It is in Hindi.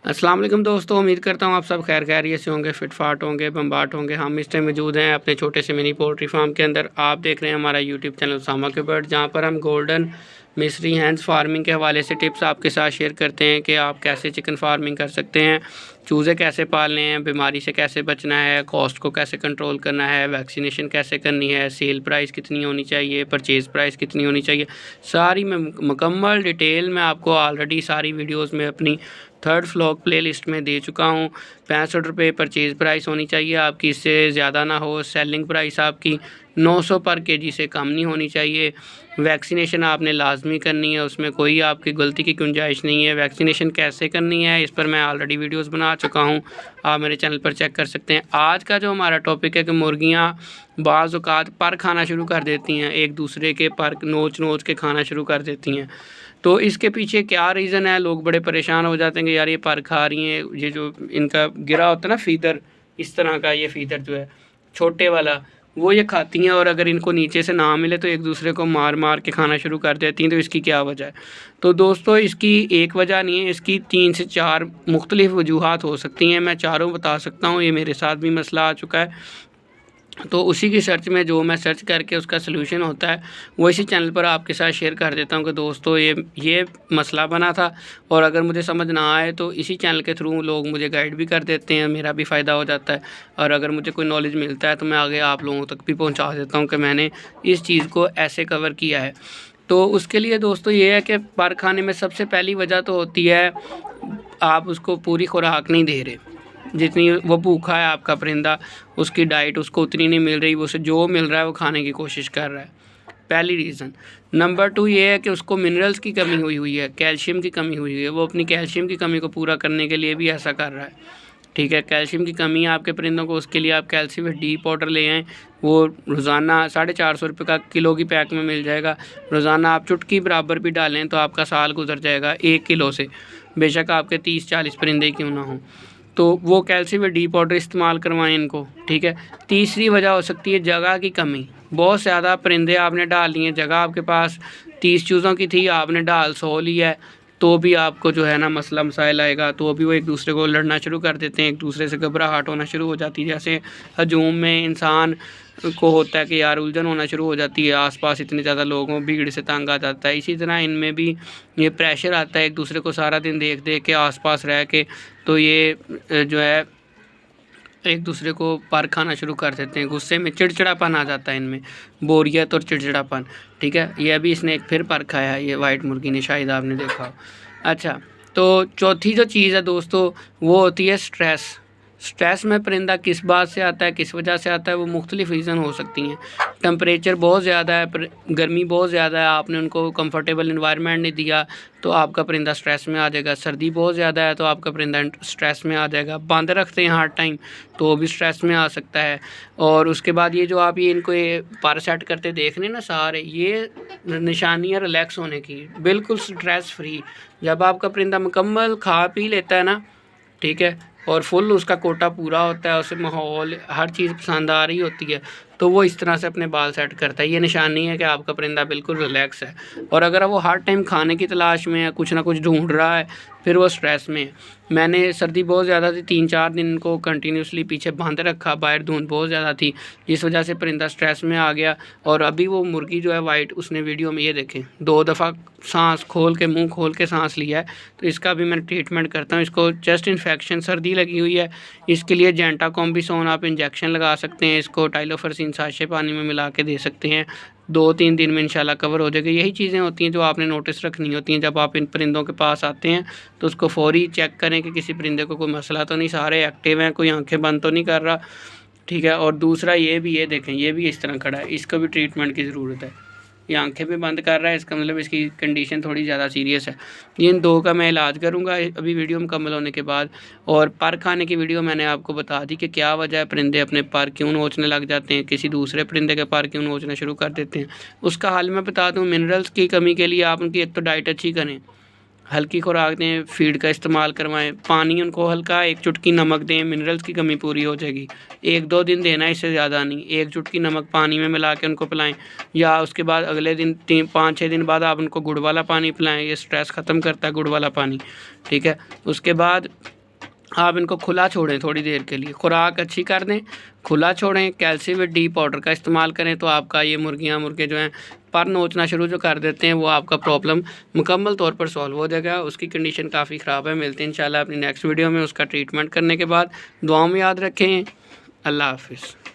अस्सलाम वालेकुम दोस्तों, उम्मीद करता हूँ आप सब खैरियत से होंगे, फिटफाट होंगे, बम्बाट होंगे। हम इस टाइम मौजूद हैं अपने छोटे से मिनी पोल्ट्री फार्म के अंदर। आप देख रहे हैं हमारा यूट्यूब चैनल उसामा के बर्ड, जहाँ पर हम गोल्डन मिस्री हैंड्स फार्मिंग के हवाले से टिप्स आपके साथ शेयर करते हैं कि आप कैसे चिकन फार्मिंग कर सकते हैं, चूज़े कैसे पालने हैं, बीमारी से कैसे बचना है, कॉस्ट को कैसे कंट्रोल करना है, वैक्सीनेशन कैसे करनी है, सेल प्राइस कितनी होनी चाहिए, परचेज़ प्राइस कितनी होनी चाहिए। सारी मैं मुकम्मल डिटेल में आपको ऑलरेडी सारी वीडियोस में अपनी थर्ड व्लॉग प्लेलिस्ट में दे चुका हूँ। 65 रुपये परचेज़ प्राइस होनी चाहिए आपकी, इससे ज़्यादा ना हो। सेलिंग प्राइस आपकी 900 पर केजी से कम नहीं होनी चाहिए। वैक्सीनेशन आपने लाजमी करनी है, उसमें कोई आपकी गलती की गुंजाइश नहीं है। वैक्सीनेशन कैसे करनी है इस पर मैं ऑलरेडी वीडियोस बना चुका हूँ, आप मेरे चैनल पर चेक कर सकते हैं। आज का जो हमारा टॉपिक है कि मुर्गियाँ बाज़ औक़ात पर खाना शुरू कर देती हैं, एक दूसरे के पर नोच नोच के खाना शुरू कर देती हैं। तो इसके पीछे क्या रीज़न है? लोग बड़े परेशान हो जाते हैं कि यार ये पर खा रही हैं, ये जो इनका गिरा होता है ना फीदर, इस तरह का ये फीदर जो है छोटे वाला, वो ये खाती हैं और अगर इनको नीचे से ना मिले तो एक दूसरे को मार मार के खाना शुरू कर देती हैं। तो इसकी क्या वजह है? तो दोस्तों इसकी एक वजह नहीं है, इसकी 3 से 4 मुख्तलिफ़ वजूहात हो सकती हैं। मैं चारों बता सकता हूँ, ये मेरे साथ भी मसला आ चुका है। तो उसी की सर्च में जो मैं सर्च करके उसका सलूशन होता है वो इसी चैनल पर आपके साथ शेयर कर देता हूं कि दोस्तों ये मसला बना था, और अगर मुझे समझ ना आए तो इसी चैनल के थ्रू लोग मुझे गाइड भी कर देते हैं, मेरा भी फ़ायदा हो जाता है। और अगर मुझे कोई नॉलेज मिलता है तो मैं आगे आप लोगों तक भी पहुँचा देता हूँ कि मैंने इस चीज़ को ऐसे कवर किया है। तो उसके लिए दोस्तों ये है कि पर खाने में सबसे पहली वजह तो होती है आप उसको पूरी खुराक नहीं दे रहे। जितनी वो भूखा है आपका परिंदा, उसकी डाइट उसको उतनी नहीं मिल रही, वो उसे जो मिल रहा है वो खाने की कोशिश कर रहा है, पहली रीज़न। नंबर 2 ये है कि उसको मिनरल्स की कमी हुई है, कैल्शियम की कमी हुई है। वो अपनी कैल्शियम की कमी को पूरा करने के लिए भी ऐसा कर रहा है, ठीक है। कैल्शियम की कमी है आपके परिंदों को, उसके लिए आप कैल्शियम डी पाउडर ले आएँ। वो रोज़ाना 450 रुपये का किलो की पैक में मिल जाएगा। रोज़ाना आप चुटकी बराबर भी डालें तो आपका साल गुजर जाएगा 1 किलो से, बेशक आपके 30-40 परिंदे क्यों ना हों। तो वो कैल्शियम डी पाउडर इस्तेमाल करवाएं इनको, ठीक है। तीसरी वजह हो सकती है जगह की कमी। बहुत ज़्यादा परिंदे आपने डाल लिए, जगह आपके पास 30 चूज़ों की थी, आपने डाल 100 लिया है, तो भी आपको जो है ना मसला मसाइल आएगा। तो अभी वो एक दूसरे को लड़ना शुरू कर देते हैं, एक दूसरे से घबराहट होना शुरू हो जाती है। जैसे हजूम में इंसान को होता है कि यार उलझन होना शुरू हो जाती है, आसपास इतने ज़्यादा लोग हों, भीड़ से तंग आ जाता है। इसी तरह इनमें भी ये प्रेशर आता है एक दूसरे को सारा दिन देख देख के, आसपास रह के। तो ये जो है एक दूसरे को पर खाना शुरू कर देते हैं। गुस्से में चिड़चिड़ापन आ जाता है इनमें, बोरियत और चिड़चिड़ापन, ठीक है। ये अभी इसने एक फिर पर खाया है, ये वाइट मुर्गी ने, शायद आपने देखा हो। अच्छा, तो चौथी जो चीज़ है दोस्तों वो होती है स्ट्रेस। स्ट्रेस में परिंदा किस बात से आता है, किस वजह से आता है, वो मुख्तलिफ़ रीज़न हो सकती हैं। टेम्परेचर बहुत ज़्यादा है, गर्मी बहुत ज़्यादा है, आपने उनको कंफर्टेबल इन्वायरमेंट नहीं दिया तो आपका परिंदा स्ट्रेस में आ जाएगा। सर्दी बहुत ज़्यादा है तो आपका परिंदा स्ट्रेस में आ जाएगा। बंद रखते हैं हर टाइम तो वो भी स्ट्रेस में आ सकता है। और उसके बाद ये जो आप ये इनको ये पर सेट करते देख रहे हैं ना सारे, ये निशानियाँ रिलैक्स होने की, बिल्कुल स्ट्रेस फ्री। जब आपका परिंदा मुकम्मल खा पी लेता है ना, ठीक है, और फुल उसका कोटा पूरा होता है, उसे माहौल हर चीज़ पसंद आ रही होती है, तो वो इस तरह से अपने बाल सेट करता है। ये निशानी है कि आपका परिंदा बिल्कुल रिलैक्स है। और अगर वो हर टाइम खाने की तलाश में है, कुछ ना कुछ ढूंढ रहा है, फिर वो स्ट्रेस में है। मैंने सर्दी बहुत ज़्यादा थी, 3-4 दिन को कंटिन्यूसली पीछे बांध रखा, बाहर धुंध बहुत ज़्यादा थी, जिस वजह से परिंदा स्ट्रेस में आ गया। और अभी वो मुर्गी जो है वाइट, उसने वीडियो में ये देखें 2 दफ़ा सांस खोल के, मुंह खोल के सांस लिया है। तो इसका भी मैं ट्रीटमेंट करता हूँ। इसको चेस्ट इन्फेक्शन, सर्दी लगी हुई है, इसके लिए जेंटाकॉम्बिसोन आप इंजेक्शन लगा सकते हैं। इसको टाइलोफर्सिन साशे पानी में मिला के दे सकते हैं, 2-3 दिन में इंशाल्लाह कवर हो जाएगा। यही चीज़ें होती हैं जो आपने नोटिस रखनी होती हैं जब आप इन परिंदों के पास आते हैं। तो उसको फ़ौरी चेक करें कि किसी परिंदे को कोई मसला तो नहीं, सारे एक्टिव हैं, कोई आंखें बंद तो नहीं कर रहा, ठीक है। और दूसरा ये भी, ये देखें, ये भी इस तरह खड़ा है, इसको भी ट्रीटमेंट की ज़रूरत है। ये आंखें भी बंद कर रहा है, इसका मतलब इसकी कंडीशन थोड़ी ज़्यादा सीरियस है। इन 2 का मैं इलाज करूँगा अभी वीडियो मुकम्मल होने के बाद। और पर खाने की वीडियो मैंने आपको बता दी कि क्या वजह है परिंदे अपने पर क्यों नोचने लग जाते हैं, किसी दूसरे परिंदे के पर क्यों नोचना शुरू कर देते हैं। उसका हल मैं बता दूँ, मिनरल्स की कमी के लिए आप उनकी एक तो डाइट अच्छी करें, हल्की खुराक दें, फीड का इस्तेमाल करवाएं, पानी उनको हल्का, 1 चुटकी नमक दें, मिनरल्स की कमी पूरी हो जाएगी। 1-2 दिन देना, इससे ज़्यादा नहीं। 1 चुटकी नमक पानी में मिला के उनको पिलाएं, या उसके बाद अगले दिन 5-6 दिन बाद आप उनको गुड़ वाला पानी पिलाएं। ये स्ट्रेस ख़त्म करता है गुड़ वाला पानी, ठीक है। उसके बाद आप इनको खुला छोड़ें थोड़ी देर के लिए, खुराक अच्छी कर दें, खुला छोड़ें, कैल्शियम डी पाउडर का इस्तेमाल करें, तो आपका ये मुर्गे जो हैं पर नोचना शुरू जो कर देते हैं, वो आपका प्रॉब्लम मुकम्मल तौर पर सॉल्व हो जाएगा। उसकी कंडीशन काफ़ी ख़राब है। मिलते हैं इंशाल्लाह अपनी नेक्स्ट वीडियो में उसका ट्रीटमेंट करने के बाद। दुआओं में याद रखें। अल्लाह हाफ़िज़।